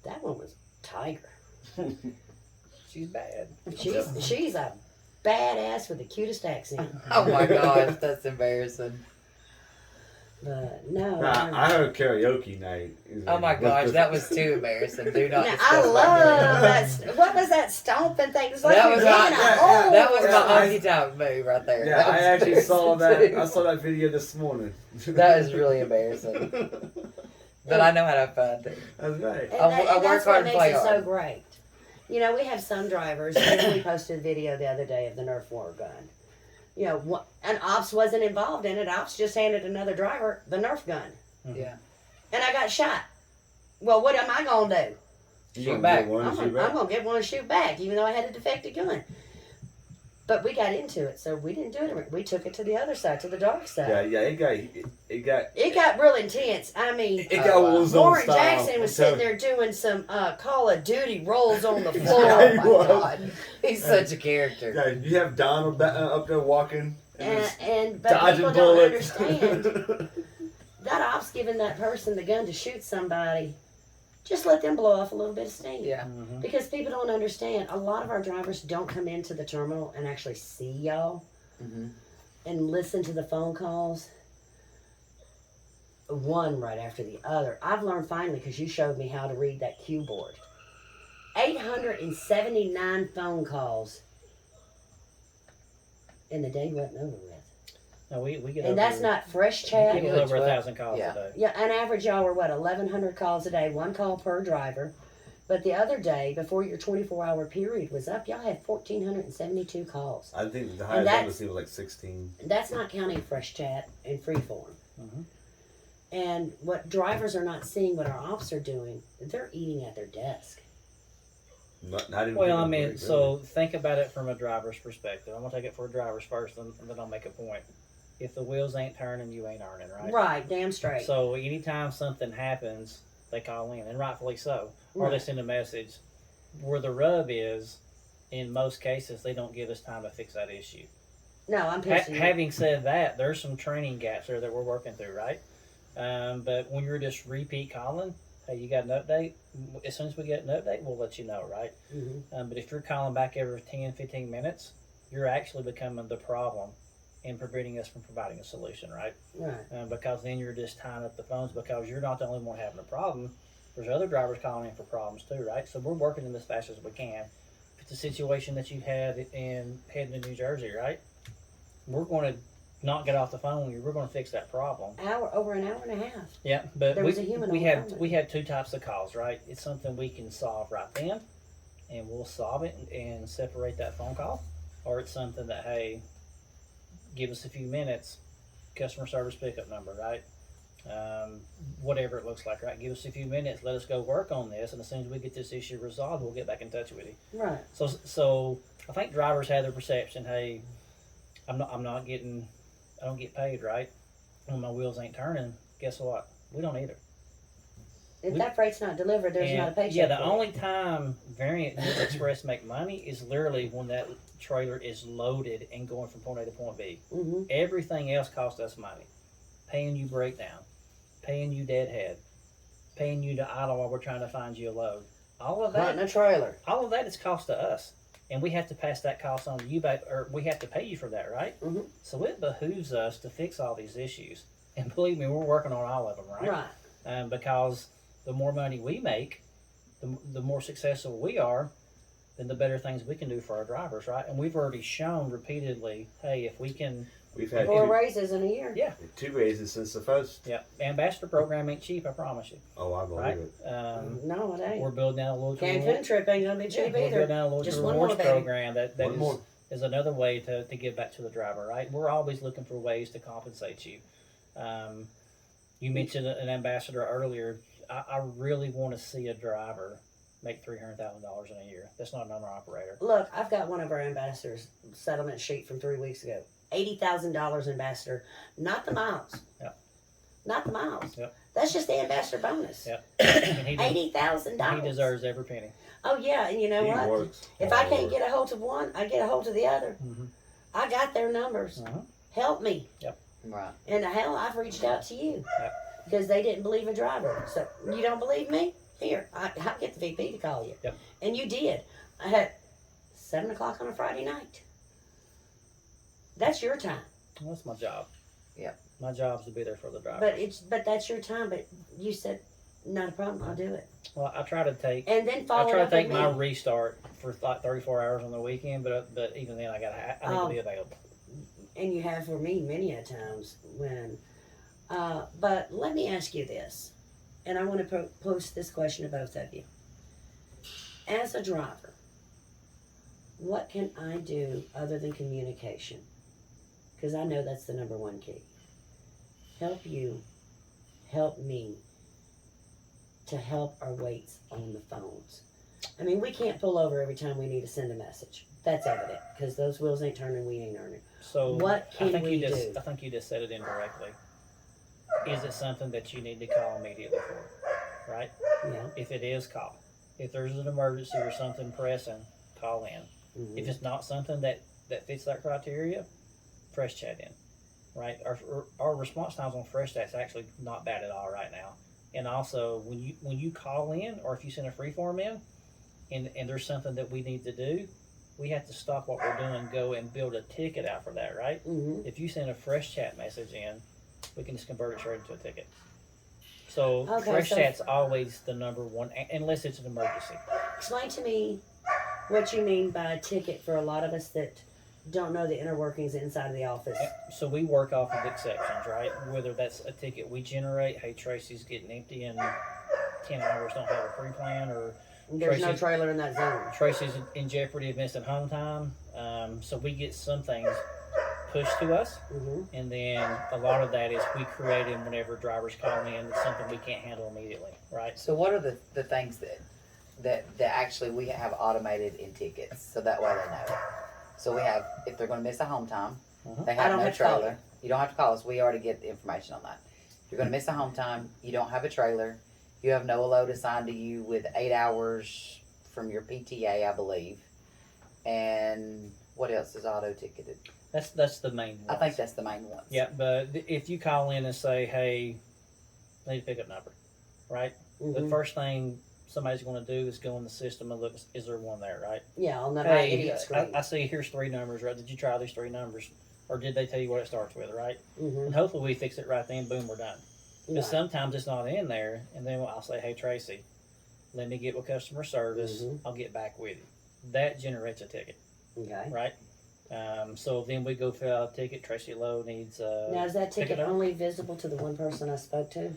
That one was Tiger. She's bad. She's a badass with the cutest accent. Oh my gosh, that's embarrassing. But no. I heard karaoke night. Oh my gosh, that was too embarrassing. Do not Now, discuss I my love that. What was that stomping thing? It was like That was my- That was Yeah, my honky tonk move right there. Yeah, That I was actually saw that. embarrassing, I too. saw that video this morning. That is really embarrassing. But I know how to have fun too. That's right. And, I and work that's hard what and makes play it so hard. great. You know, we have some drivers. And we posted a video the other day of the Nerf war gun. You know, an ops wasn't involved in it. Ops just handed another driver the Nerf gun. Yeah. And I got shot. Well, what am I going to do? You Shoot gonna back. get one and shoot I'm back? going to get one and shoot back, even though I had a defective gun. But we got into it, so we didn't do it. We took it to the other side, to the dark side. Yeah, it got It got real intense. I mean, it got wow. Warzone Warren style. Jackson was I'm sitting there doing some Call of Duty rolls on the Yeah, floor. he Oh my was. God. He's such a character. Yeah, you have Donald up there walking But dodging people don't bullets. understand. That op's giving that person the gun to shoot somebody. Just let them blow off a little bit of steam. Yeah. Mm-hmm. Because people don't understand. A lot of our drivers don't come into the terminal and actually see y'all Mm-hmm. and listen to the phone calls. One right after the other. I've learned finally because you showed me how to read that cue board. 879 phone calls. And the day wasn't over with. No, we get And over, that's not fresh we chat. get over 1,000 calls Yeah. a day. Yeah, on average, y'all were what, 1,100 calls a day, one call per driver. But the other day, before your 24-hour period was up, y'all had 1,472 calls. I think the And highest that's- I received was like 16. That's not counting fresh chat and freeform. Mhm. And what drivers are not seeing, what our ops are doing, they're eating at their desk. Not even Well, I taking a mean, break, so really. think about it from a driver's perspective. I'm gonna take it for drivers first, and then I'll make a point. If the wheels ain't turning, you ain't earning, right? Right, damn straight. So anytime something happens, they call in, and rightfully so, or they Right. send a message. Where the rub is, in most cases, they don't give us time to fix that issue. No, I'm pissing you. Having said that, there's some training gaps there that we're working through, right? But when you're just repeat calling, hey, you got an update? As soon as we get an update, we'll let you know, right? Mhm. But if you're calling back every 10, 15 minutes, you're actually becoming the problem and preventing us from providing a solution, right? Right. Because then you're just tying up the phones because you're not the only one having a problem. There's other drivers calling in for problems too, right? So we're working them as fast as we can. If it's a situation that you had in heading to New Jersey, right? We're going to not get off the phone with you. We're going to fix that problem. Over an hour and a half. Yeah, but There was a human we on the have phone. we have two types of calls, right? It's something we can solve right then, and we'll solve it and separate that phone call, or it's something that, hey, give us a few minutes, customer service pickup number, right? Whatever it looks like, right? Give us a few minutes. Let us go work on this, and as soon as we get this issue resolved, we'll get back in touch with you. Right. So I think drivers have the perception, hey, I don't get paid, right? When my wheels ain't turning, guess what? We don't either. If that freight's not delivered, there's not a paycheck. Yeah, the for it. only time Variant News Express make money is literally when that trailer is loaded and going from point A to point B. Mhm. Everything else costs us money. Paying you breakdown, paying you deadhead, paying you to idle while we're trying to find you a load. All of that, Hunting a trailer. all of that is cost to us, and we have to pass that cost on to you back, or we have to pay you for that, right? Mhm. So it behooves us to fix all these issues, and believe me, we're working on all of them, right? Right. Because the more money we make, the more successful we are, then the better things we can do for our drivers, right? And we've already shown repeatedly, hey, if we can, We've had 4 raises in a year. yeah, two raises since the first. yeah, ambassador program ain't cheap, I promise you, Oh, I believe right? it. No, it ain't. We're building out a loyalty Cancun trip ain't gonna be yeah, cheap we're either. building out a loyalty Just one more, rewards baby. program that One more. is another way to give back to the driver, right? We're always looking for ways to compensate you. You mentioned an ambassador earlier. I really want to see a driver make $300,000 in a year. That's not an owner operator. Look, I've got one of our ambassadors settlement sheet from 3 weeks ago. $80,000 ambassador, not the miles. Yep. Not the miles. Yep. That's just the ambassador bonus. Yep. And he $80,000. deserves every penny. Oh yeah, and you know He what? works. If I can't get a hold of one, I get a hold of the other. Mm-hmm. I got their numbers. Uh-huh. Help me. Right. And the hell, I've reached out to you Yep. because they didn't believe a driver. So you don't believe me? here, I'll get the VP to call you. Yep. And you did. I had 7 o'clock on a Friday night. That's your time. Well, that's my job. Yep. My job is to be there for the driver. But that's your time. But you said, not a problem, I'll do it. Well, I try to take. And then I follow try it to up take with my me. restart for like 34 hours on the weekend, but even then I need to be available. And you have for me many a times when. But let me ask you this, and I want to post this question to both of you. As a driver, what can I do other than communication? Because I know that's the number one key. Help you, help me to help our weights on the phones. I mean, we can't pull over every time we need to send a message. That's evident, because those wheels ain't turning, we ain't earning. So What can we do? I think you just said it indirectly. Is it something that you need to call immediately for? Right? Yeah. If it is, call. If there's an emergency or something pressing, call in. Mhm. If it's not something that fits that criteria, fresh chat in. Right? Our response times on fresh chat's actually not bad at all right now. And also, when you call in, or if you send a free form in, and there's something that we need to do, we have to stop what we're doing, go and build a ticket out for that, right? Mhm. If you send a fresh chat message in, we can just convert it straight into a ticket. So Okay, fresh so- chat's always the number one, unless it's an emergency. Explain to me what you mean by a ticket for a lot of us that don't know the inner workings inside of the office. So we work off of exceptions, right? Whether that's a ticket we generate, hey, Tracy's getting empty in 10 hours, don't have a pre-plan, or There's no Tracy- trailer in that zone. Tracy's in jeopardy of missing home time. So we get some things pushed to us, Mm-hmm. and then a lot of that is we create them whenever drivers call in. It's something we can't handle immediately, right? So what are the things that actually we have automated in tickets, so that way they know it. So we have, if they're going to miss a home time, Mhm. they I have don't no have to call trailer. You don't have to call us. We already get the information on that. If you're going to miss a home time, you don't have a trailer. You have no load assigned to you with 8 hours from your PTA, I believe. And what else is auto ticketed? That's the main one. I think that's the main ones. Yeah, but if you call in and say, hey, I need a pickup number, right? The Mm-hmm. first thing somebody's going to do is go in the system and look, is there one there, right? Yeah, on the Hey, idiot screen. I see here's 3 numbers, right? Did you try these 3 numbers? Or did they tell you what it starts with, right? Mm-hmm. And hopefully we fix it right then, boom, we're done. But Right. sometimes it's not in there, and then I'll say, hey, Tracy, let me get with customer service. Mhm. I'll get back with you. That generates a ticket, Okay. right? So then we go fill out a ticket. Tracy Lowe needs Now, is that ticket ticket number. only visible to the one person I spoke to?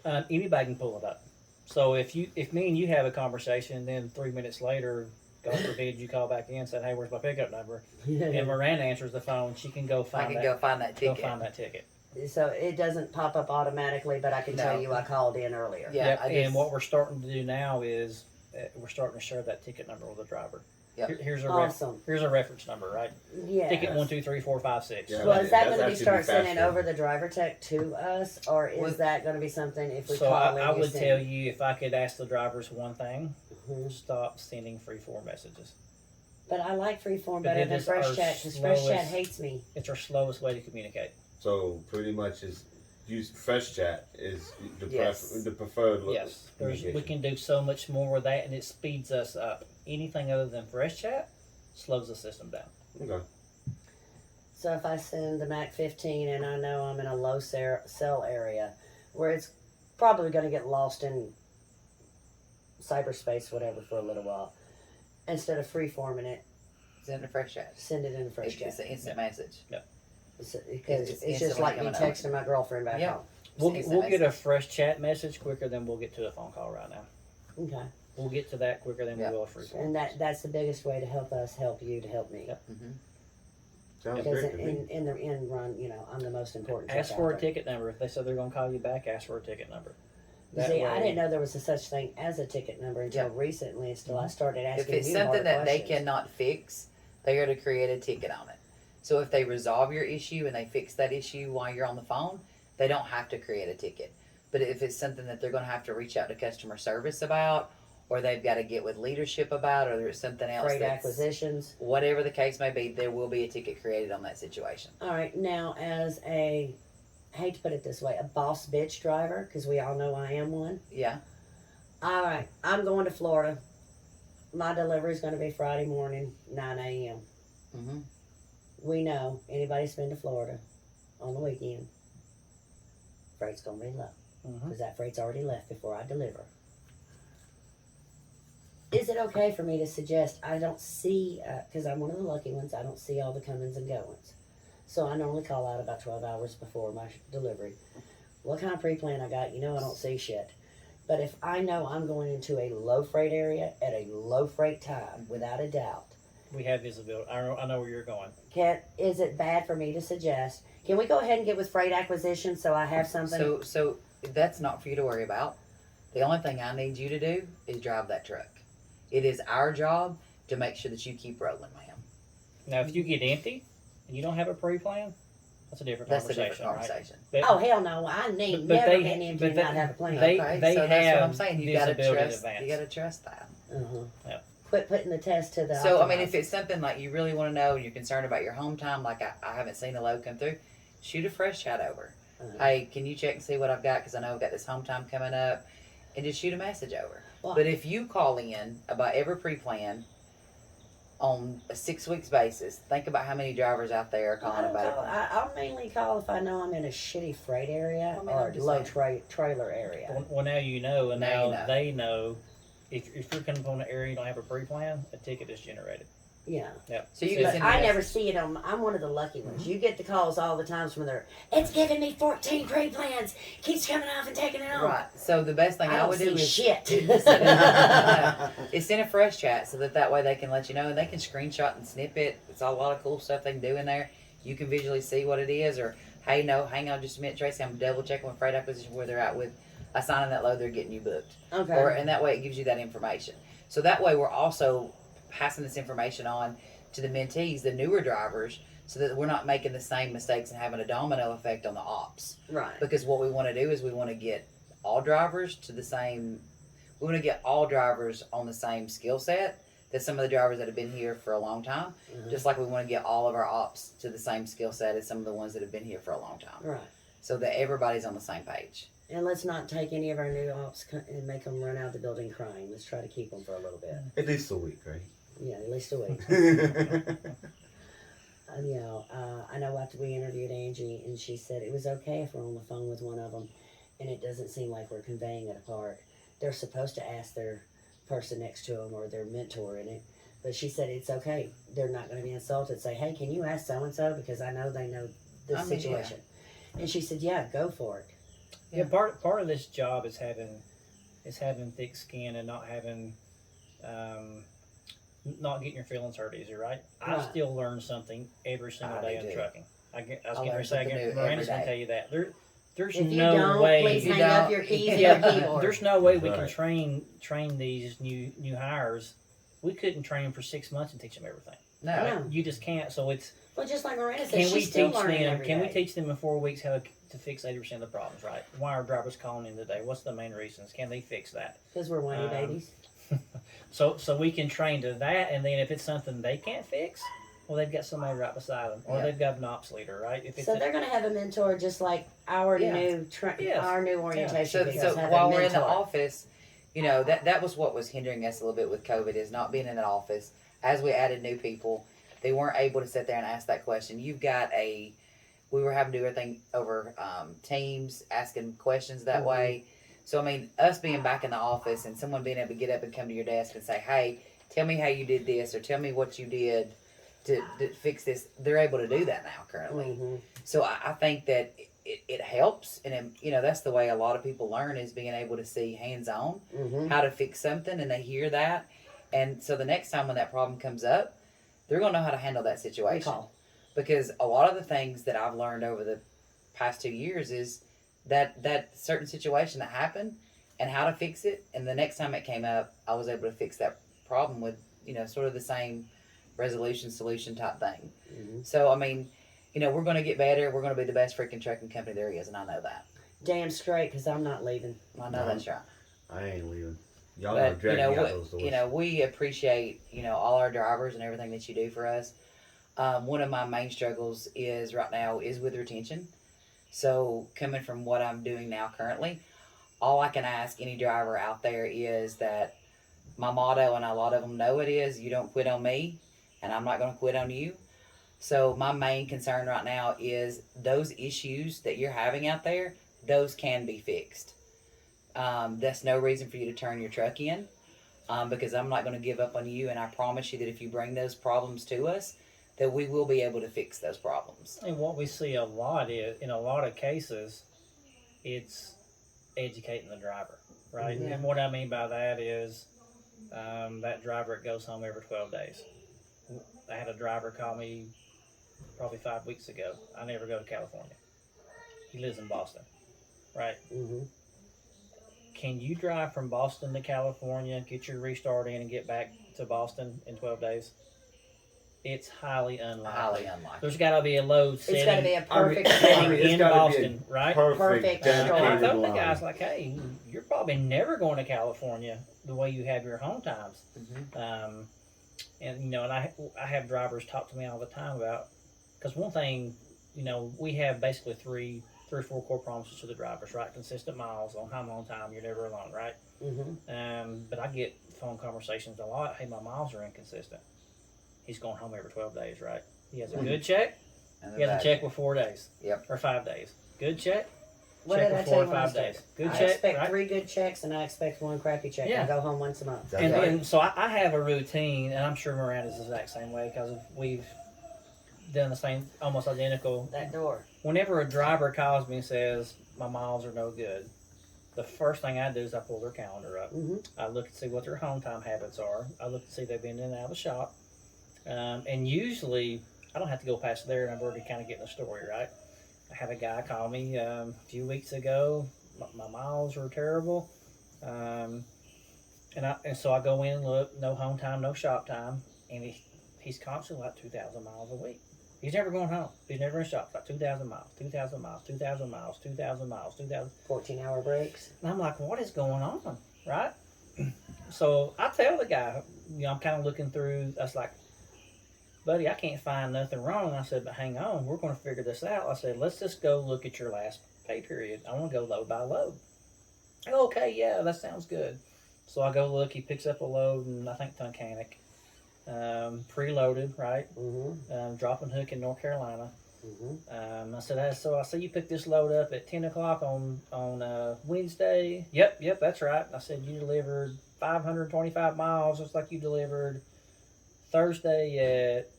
Anybody can pull it up. So if me and you have a conversation, then 3 minutes later, God forbid, you call back in and say, hey, where's my pickup number? And Miranda answers the phone. She can go I find can that. go find that Go ticket. find that ticket. So it doesn't pop up automatically, but I can tell No. you I called in earlier. Yeah, Yep, I and just- what we're starting to do now is we're starting to share that ticket number with the driver. Yep. Here's a Awesome. here's a reference number, right? Yeah. Ticket 1, 2, 3, 4, 5, 6. Yeah. Well, is that That's going to be actually start be sending faster. over the driver tech to us, or is With- that going to be something if we So call in? I you would send? tell you, if I could ask the drivers one thing, Mhm. stop sending free form messages. But I like freeform But better it than is fresh our chat because fresh chat slowest- hates me. It's our slowest way to communicate. So pretty much is use fresh chat is the Yes. the preferred look. Yes, we communication. can do so much more with that, and it speeds us up. Anything other than fresh chat slows the system down. Okay. So if I send the Mac 15 and I know I'm in a low cell area where it's probably going to get lost in cyberspace, whatever, for a little while, instead of freeforming it, Send a fresh chat. send it in the fresh It's chat. an instant message. Because it's it's just instantly like me coming out. texting my girlfriend back Yeah. home. We'll Instant get a message. fresh chat message quicker than we'll get to a phone call right now. Okay. We'll get to that quicker than Yeah. we will a free form. And that's the biggest way to help us help you to help me. Yep. Mm-hmm. Sounds Because great to me. in the end run, you know, I'm the most important. Ask check for out a there. ticket number. If they said they're going to call you back, ask for a ticket number. You That see, I way- didn't know there was a such thing as a ticket number until recently, until I started If asking it's you something hard that they questions. cannot fix, they are to create a ticket on it. So if they resolve your issue and they fix that issue while you're on the phone, they don't have to create a ticket. But if it's something that they're going to have to reach out to customer service about, or they've got to get with leadership about, or there's something else Freight that's, acquisitions. whatever the case may be, there will be a ticket created on that situation. All right, now as a, I hate to put it this way, a boss bitch driver, because we all know I am one. Yeah. All right, I'm going to Florida. My delivery is going to be Friday morning, 9 a.m. Mm-hmm. We know anybody's been to Florida on the weekend, freight's going to be low because that freight's already left before I deliver. Is it okay for me to suggest I don't see, because I'm one of the lucky ones, I don't see all the comings and goings. So I normally call out about 12 hours before my delivery. What kind of pre-plan I got? You know I don't see shit. But if I know I'm going into a low freight area at a low freight time, without a doubt, We have visibility. I know where you're going. is it bad for me to suggest? Can we go ahead and get with freight acquisition so I have something? So that's not for you to worry about. The only thing I need you to do is drive that truck. It is our job to make sure that you keep rolling, ma'am. Now, if you get empty and you don't have a pre-plan, that's a different That's a conversation. different conversation. Right? Oh hell no! I need But never they- been empty but and they- not have a plan. they- Okay, they so that's what I'm have saying. You gotta visibility in trust. advance. You gotta trust that. Uh-huh. Yeah. Quit putting the test to the. So I mean, optimizer. if it's something like you really want to know and you're concerned about your home time, like I haven't seen a load come through, shoot a fresh chat over. Uh-huh. Hey, can you check and see what I've got? Because I know I've got this home time coming up, and just shoot a message over. Well- But if you call in about every pre-plan on a 6 weeks basis, think about how many drivers out there are I calling don't about call, it. I'll mainly call if I know I'm in a shitty freight area I mean, or I'm a just low saying. trailer area. Well, now you know, and Now you now know. they know. If you're coming from an area you don't have a pre-plan, a ticket is generated. Yeah. Yep. So you See, can But send a I message. never see it on. I'm one of the lucky ones. You get the calls all the times from there. It's giving me 14 pre-plans. Keeps coming off and taking it on. Right. So the best thing I I, don't would see do is shit. is send a fresh chat so that way they can let you know and they can screenshot and snip it. It's a lot of cool stuff they can do in there. You can visually see what it is, or hey, no, hang on just a minute, Tracy. I'm double checking with freight acquisition where they're at with assigning that load. They're getting you booked, Okay. or and that way it gives you that information. So that way we're also passing this information on to the mentees, the newer drivers, so that we're not making the same mistakes and having a domino effect on the ops. Right. Because what we want to do is we want to get all drivers to the same. We want to get all drivers on the same skill set that some of the drivers that have been here for a long time. Mhm. Just like we want to get all of our ops to the same skill set as some of the ones that have been here for a long time, Right. so that everybody's on the same page. And let's not take any of our new ops and make them run out of the building crying. Let's try to keep them for a little bit. At least a week, right? Yeah, at least a week. I know after we interviewed Angie, and she said it was okay if we're on the phone with one of them, and it doesn't seem like we're conveying it apart. They're supposed to ask their person next to them or their mentor in it, but she said it's okay. They're not going to be insulted. Say, hey, can you ask so and so because I know they know this I mean, situation. And she said, yeah, go for it. Yeah, part of this job is having thick skin and not having not getting your feelings hurt easy, right? I Right. still learn something every single I day do in too. trucking. I was I getting learn ready to say, something new Miranda's every going to day. tell you that. There's If you no don't, way. please You hang up don't. your keys and Yeah. your keyboard. There's no way we Right. can train these new hires. We couldn't train them for 6 months and teach them everything. No, No. You just can't. So it's Well, just like Miranda said, can we she's still teach learning them? every Can we day. teach them in 4 weeks how to fix 80% of the problems? Right? Why are drivers calling in today? What's the main reasons? Can they fix that? Because we're whiny Um, babies. So we can train to that, and then if it's something they can't fix, well, they've got somebody right beside them, or Yeah. they've got an ops leader, right? If it's So they're going to have a mentor just like our Yeah. new Yes. our new orientation. So, people so have while a we're in the mentor. office, that was what was hindering us a little bit with COVID is not being in an office. As we added new people, they weren't able to sit there and ask that question. We were having to do everything over Teams, asking questions that Mhm. way. So I mean, us being back in the office and someone being able to get up and come to your desk and say, "Hey, tell me how you did this," or "Tell me what you did to fix this." They're able to do that now currently. Mhm. So I think that it helps, and that's the way a lot of people learn is being able to see hands on Mhm. how to fix something, and they hear that, and so the next time when that problem comes up, they're gonna know how to handle that situation. Recall. Because a lot of the things that I've learned over the past 2 years is that certain situation that happened and how to fix it, and the next time it came up, I was able to fix that problem with sort of the same resolution solution type thing. Mhm. So I mean, we're going to get better. We're going to be the best freaking trucking company there is, and I know that. Damn straight, because I'm not leaving. I know that's right. I ain't leaving. Y'all are But dragging me out those doors. we appreciate all our drivers and everything that you do for us. One of my main struggles is right now is with retention. So coming from what I'm doing now currently, all I can ask any driver out there is that my motto, and a lot of them know it, is you don't quit on me, and I'm not going to quit on you. So my main concern right now is those issues that you're having out there, those can be fixed. That's no reason for you to turn your truck in, because I'm not going to give up on you, and I promise you that if you bring those problems to us, that we will be able to fix those problems. And what we see a lot is, in a lot of cases, it's educating the driver, right? Yeah. And what I mean by that is that driver that goes home every 12 days. I had a driver call me probably 5 weeks ago. I never go to California. He lives in Boston, right? Mm-hmm. Can you drive from Boston to California, get your restart in, and get back to Boston in 12 days? It's highly unlikely. Highly unlikely. There's got to be a load It's sitting, got to be a perfect I mean, storm. it's in gotta be Boston, right? Perfect dedicated storm. I told the line. guys, like, hey, you're probably never going to California the way you have your home times. Mm-hmm. And you know, and I have drivers talk to me all the time about, because one thing, you know, we have basically three or four core promises to the drivers, right? Consistent miles, on time, on time, you're never alone, right? Mm-hmm. But I get phone conversations a lot. Hey, my miles are inconsistent. He's going home every 12 days, right? He has a good check. And He has a that- check with 4 days. Yep. Or 5 days. Good check. What Check did I with tell 4 you or when I 5 days. started? Good I check. expect right? 3 good checks and I expect 1 crappy check. Yeah. I go home once a month. That's And, right. and so I have a routine, and I'm sure Miranda's the exact same way, because we've done the same, almost identical. That door. Whenever a driver calls me and says my miles are no good, the first thing I do is I pull their calendar up. Mm-hmm. I look and see what their home time habits are. I look to see if they've been in and out of the shop. And usually, I don't have to go past there, and I'm already kind of getting the story, right? I had a guy call me a few weeks ago. My miles were terrible. And so I go in and look, no home time, no shop time, and he's constantly like 2,000 miles a week. He's never going home. He's never in shop. Like 2,000 miles, 2,000 miles, 2,000 miles, 2,000 miles, 2,000. 14-hour breaks. And I'm like, what is going on, right? So I tell the guy, you know, I'm kind of looking through. I was like, buddy, I can't find nothing wrong. I said, but hang on, we're going to figure this out. I said, let's just go look at your last pay period. I want to go load by load. Okay, yeah, that sounds good. So I go look. He picks up a load, and I think Tunkhannock, preloaded, right? Mm-hmm. Drop and hook in North Carolina. Mm-hmm. I said, so I see you picked this load up at 10 o'clock on Wednesday. Yep, that's right. I said, you delivered 525 miles, just like you delivered Thursday at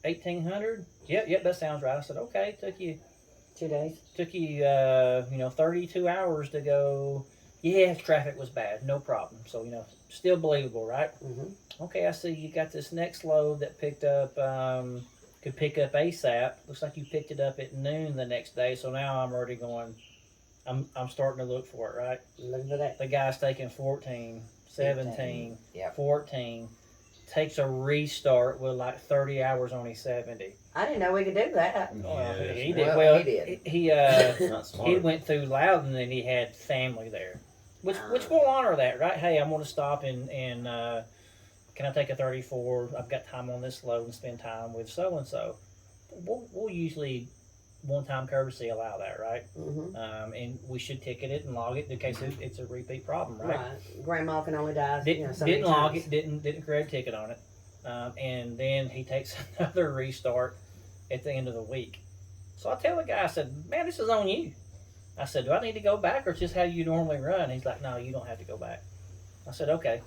1,800. Yep, that sounds right. I said, okay, took you 2 days. 32 hours to go. Yeah, traffic was bad, no problem. So, you know, still believable, right? Mm-hmm. Okay, I see you got this next load that picked up, could pick up ASAP. Looks like you picked it up at noon the next day. So now I'm already going, I'm starting to look for it, right? Look for that. The guy's taking 14, 17, Yep. 14, takes a restart with like 30 hours on his 70. I didn't know we could do that. Well, Yes. he did. Well, Well, he did. He Not smart. he went through Loudon and he had family there, which we'll honor that, right? Hey, I'm going to stop and can I take a 34? I've got time on this load and spend time with so and so. We'll usually one-time courtesy allow that, right? Mm-hmm. And we should ticket it and log it in case it's a repeat problem, right? Right. Grandma can only die. Didn't so many log times. it, didn't create a ticket on it, and then he takes another restart at the end of the week. So I tell the guy, I said, man, this is on you. I said, do I need to go back or just how you normally run? He's like, no, you don't have to go back. I said, okay,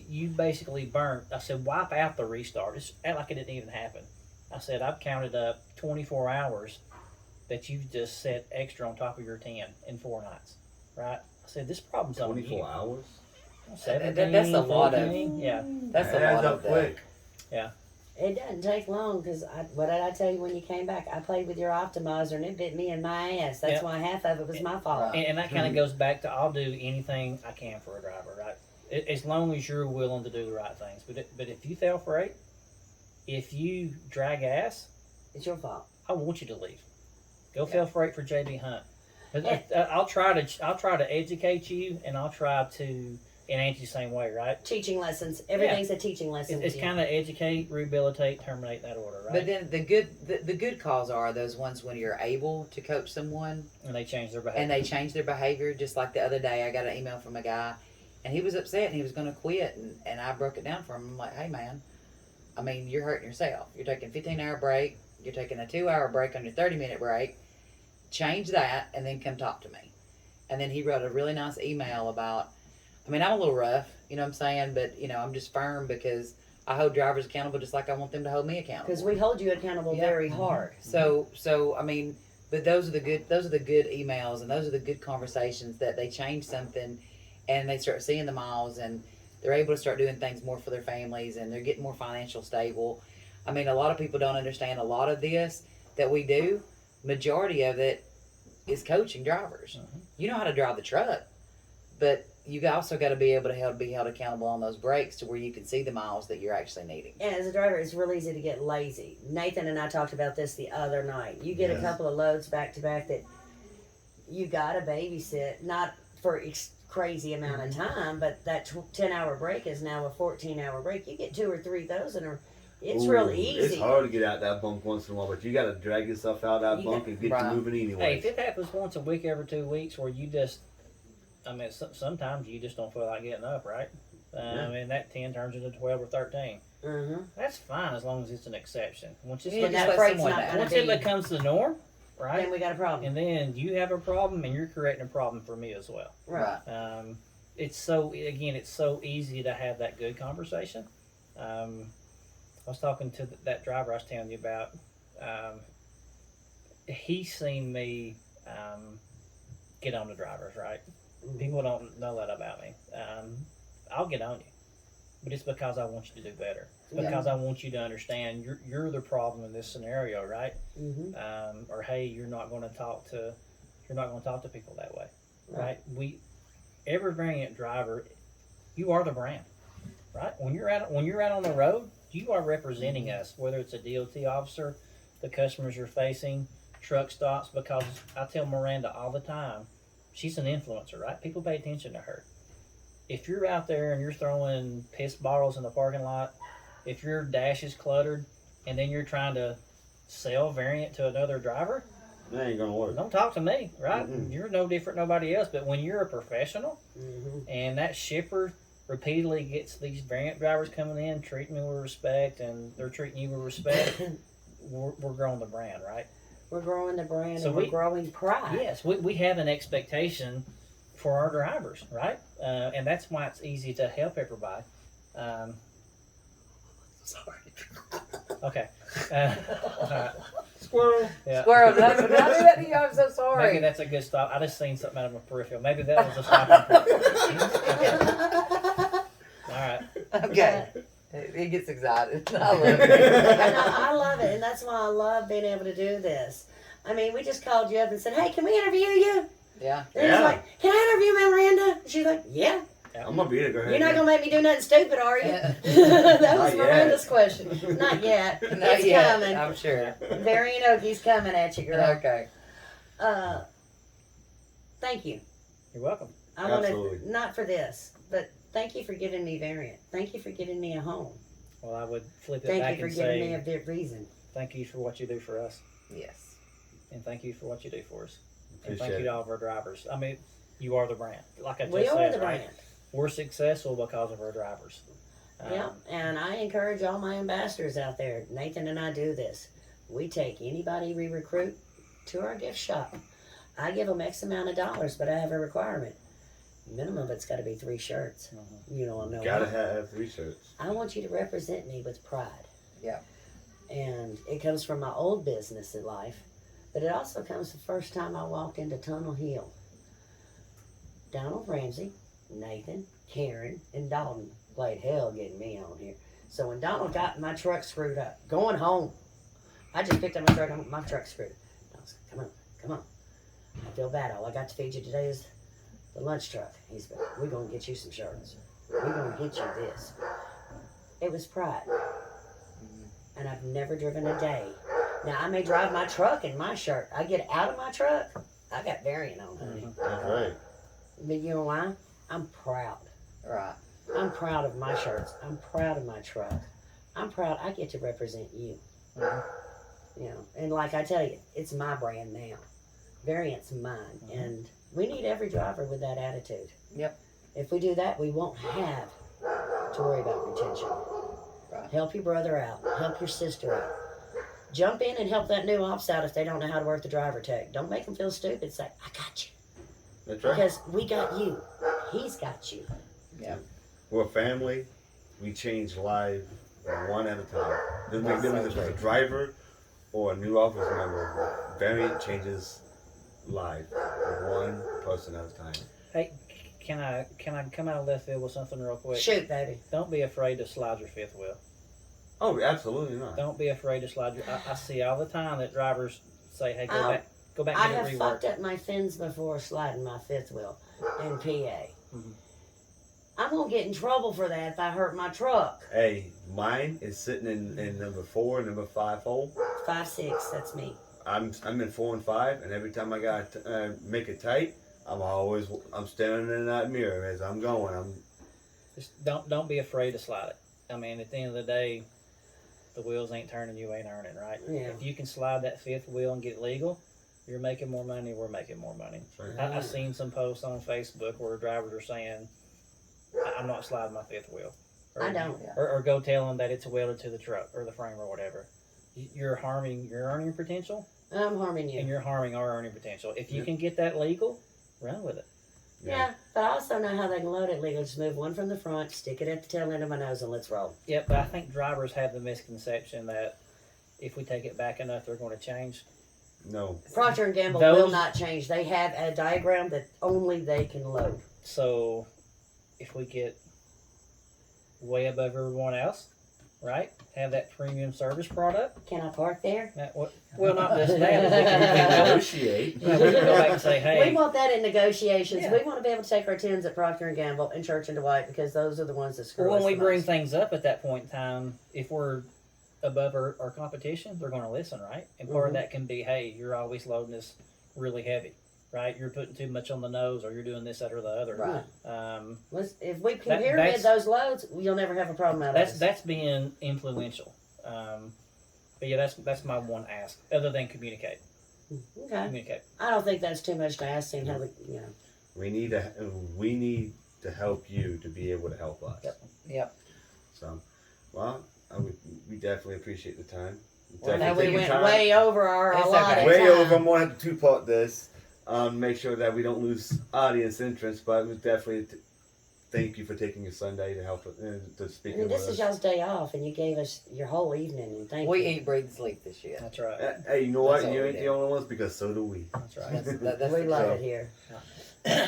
you basically burnt. I said, wipe out the restart. Just act like it didn't even happen. I said, I've counted up 24 hours that you've just set extra on top of your 10 in 4 nights, right? I said, this problem's on you. 24 hours? 17, That's a lot of- 14, yeah. That's a That adds lot up of that. quick. It doesn't take long because what did I tell you when you came back? I played with your optimizer and it bit me in my ass. That's Yeah. why half of it was my fault. And that kind of goes back to I'll do anything I can for a driver, right? As long as you're willing to do the right things. But if you fail freight, if you drag ass, It's your fault. I want you to leave. Go fail freight for JB Hunt. Yeah. I'll try to educate you, and I'll try to And Angie, same way, right? Teaching lessons. Everything's a teaching lesson. It's kind of educate, rehabilitate, terminate that order, right? But then the good calls are those ones when you're able to coach someone And they change their behavior. and they change their behavior. Just like the other day, I got an email from a guy, and he was upset and he was going to quit, and I broke it down for him. I'm like, hey man, I mean, you're hurting yourself. You're taking a 15-hour break. You're taking a 2-hour break on your 30-minute break. Change that and then come talk to me. And then he wrote a really nice email about, I mean, I'm a little rough, you know what I'm saying? But, you know, I'm just firm because I hold drivers accountable just like I want them to hold me accountable. because we hold you accountable very hard. So I mean, but those are the good emails, and those are the good conversations that they change something, and they start seeing the miles, and they're able to start doing things more for their families, and they're getting more financial stable. I mean, a lot of people don't understand a lot of this that we do. Majority of it is coaching drivers. Mhm. You know how to drive the truck, but you also got to be able to be held accountable on those breaks to where you can see the miles that you're actually needing. And as a driver, it's real easy to get lazy. Nathan and I talked about this the other night. You get a couple of loads back to back that you got to babysit, not for crazy amount of time, but that 10-hour break is now a 14-hour break. You get 2 or 3 of those, and it's real easy. It's hard to get out that bunk once in a while, but you got to drag yourself out that bunk and get you moving anyway. Hey, if it happens once a week, every 2 weeks, where you just, I mean, sometimes you just don't feel like getting up, right? And that 10 turns into 12 or 13. Mm-hmm. That's fine as long as it's an exception. Once it's And that freight's not going once to it be, becomes the norm, right? then we got a problem. And then you have a problem, and you're correcting a problem for me as well. Right. It's so easy to have that good conversation. I was talking to that driver I was telling you about. He's seen me get on the drivers, right? People don't know that about me. I'll get on you, but it's because I want you to do better. It's because I want you to understand you're the problem in this scenario, right? Mm-hmm. Or hey, you're not going to talk to people that way, right? Every variant driver, you are the brand, right? When you're out on the road, you are representing us, whether it's a DOT officer, the customers you're facing, truck stops. Because I tell Miranda all the time, she's an influencer, right? People pay attention to her. If you're out there and you're throwing piss bottles in the parking lot, if your dash is cluttered, and then you're trying to sell variant to another driver, That ain't gonna work. don't talk to me, right? Mm-mm. You're no different than nobody else. But when you're a professional, and that shipper repeatedly gets these variant drivers coming in, treating me with respect, and they're treating you with respect, we're growing the brand, right? We're growing the brand, So and we're growing pride. Yes, we have an expectation for our drivers, right? And that's why it's easy to help everybody. Sorry. Okay. Right. Squirrel. Yeah. Squirrel, did I do that to you? I'm so sorry. Maybe that's a good stop. I just seen something out of my peripheral. Maybe that was a stopping point. All right. Okay. He gets excited. I love it. I love it, and that's why I love being able to do this. I mean, we just called you up and said, "Hey, can we interview you?" Yeah. And he's like, "Can I interview Miranda?" She's like, "Yeah." I'm gonna be there. Go ahead. You're not gonna make me do nothing stupid, are you? Yeah. That was Not Miranda's question. Not yet. Not It's yet, coming. I'm sure. Varian Oakie's coming at you, girl. Okay. Thank you. You're welcome. I want Absolutely. to, not for this, but thank you for giving me Variant. Thank you for giving me a home. Well, I would flip it Thank back you for and giving me say a big reason. thank you for what you do for us, Yes. and thank you for what you do for us, and Appreciate thank you it. to all of our drivers. I mean, you are the brand. Like I just We said, are the right? brand. We're successful because of our drivers. Yeah, and I encourage all my ambassadors out there. Nathan and I do this. We take anybody we recruit to our gift shop. I give them X amount of dollars, but I have a requirement. Minimum of it's got to be 3 shirts. You know, I know. Gotta have 3 shirts. I want you to represent me with pride. Yeah. And it comes from my old business in life, but it also comes the first time I walked into Tunnel Hill. Donald Ramsey, Nathan, Karen, and Dalton played hell getting me on here. So when Donald got my truck screwed up, going home, I just picked up my truck and my truck screwed. I was like, come on. I feel bad. All I got to feed you today is the lunch truck. He's like, we're going to get you some shirts. We're going to get you this. It was pride. And I've never driven a day. Now, I may drive my truck in my shirt. I get out of my truck, I got Variant on, honey. That's right. But you know why? I'm proud. Right. I'm proud of my shirts. I'm proud of my truck. I'm proud I get to represent you. Mhm. You know, and like I tell you, it's my brand now. Variant's mine. And we need every driver with that attitude. Yep. If we do that, we won't have to worry about retention. Right. Help your brother out. Help your sister out. Jump in and help that new ops out if they don't know how to work the driver tech. Don't make them feel stupid. Say, I got you. That's right. Because we got you. He's got you. Yeah. We're a family. We change lives one at a time. Doesn't make That's difference so if it's a true. driver or a new office member. Variant changes life one person at a time. Hey, can I come out of left field with something real quick? Shoot, baby. Don't be afraid to slide your fifth wheel. Oh, absolutely not. Don't be afraid to slide your. I see all the time that drivers say, "Hey, go back I and have get it fucked reworked." up my fins before sliding my fifth wheel in PA. Mhm. I'm going to get in trouble for that if I hurt my truck. Hey, mine is sitting in number 4, number 5 hole. 5, 6, that's me. I'm in 4 and 5, and every time I got make it tight, I'm staring in that mirror as I'm going. Just don't be afraid to slide it. I mean, at the end of the day, the wheels ain't turning, you ain't earning, right? Yeah. If you can slide that fifth wheel and get it legal, you're making more money. We're making more money. Right. I've seen some posts on Facebook where drivers are saying, "I'm not sliding my fifth wheel." Or, I don't. Or go tell them that it's welded to the truck or the frame or whatever. You're harming your earning potential, I'm harming and you. you're harming our earning potential. If you Yeah. can get that legal, run with it. Yeah, but I also know how they can load it legal. Just move one from the front, stick it at the tail end of my nose, and let's roll. Yeah, but I think drivers have the misconception that if we take it back enough, they're going to change. No. Procter and Gamble Those- will not change. They have a diagram that only they can load. So, if we get way above everyone else, right? Have that premium service product. Can I park there? Well, not just that. But we can Negotiate. we can go back and say, hey, We want that in negotiations. Yeah. We want to be able to take our tins at Procter and Gamble and Church and Dwight because those are the ones that screw when us we the bring most. things up at that point in time, if we're above our competition, they're going to listen, right? And part of that can be, hey, you're always loading this really heavy, right? You're putting too much on the nose, or you're doing this, that, or the other. Right. If we can That- pyramid that's- those loads, you'll never have a problem out of us. That's being influential. But yeah, that's my one ask. Other than communicate. Okay. I don't think that's too much to ask, seeing how the, you know. We need to help you to be able to help us. Yep. So, well, we definitely appreciate the time. Well, Now Definitely we taking went time. way over our It's allotted okay. Way time. over. I'm gonna have to two-part this. Make sure that we don't lose audience interest, but we definitely thank you for taking your Sunday to help to speak I mean, with this us. is y'all's day off, and you gave us your whole evening, and thank We you. eat, breathe, sleep this year. That's right. Hey, you know what? That's all You we ain't do. the only ones because so do we. That's right. That's We the love truth. it here.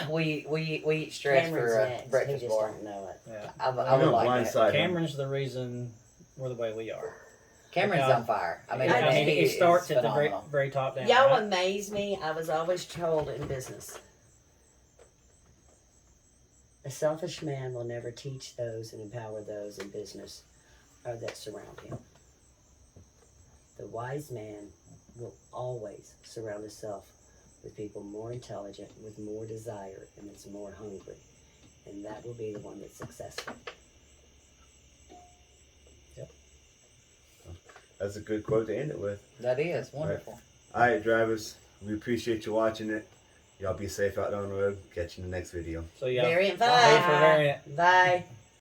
we eat stress Cameron's for next. He breakfast just bar. don't know it. Yeah. I would No, like that. blindside him. Cameron's the reason we're the way we are. Cameron's Yeah. on fire. I mean, it he starts is at the phenomenal. very top down. Y'all right? amaze me. I was always told in business, a selfish man will never teach those and empower those in business or that surround him. The wise man will always surround himself with people more intelligent, with more desire, and that's more hungry. And that will be the one that's successful. That's a good quote to end it with. That is wonderful. All right, drivers. We appreciate you watching it. Y'all be safe out on the road. Catch you in the next video. So yeah. Variant Pay for 5. variant. Bye.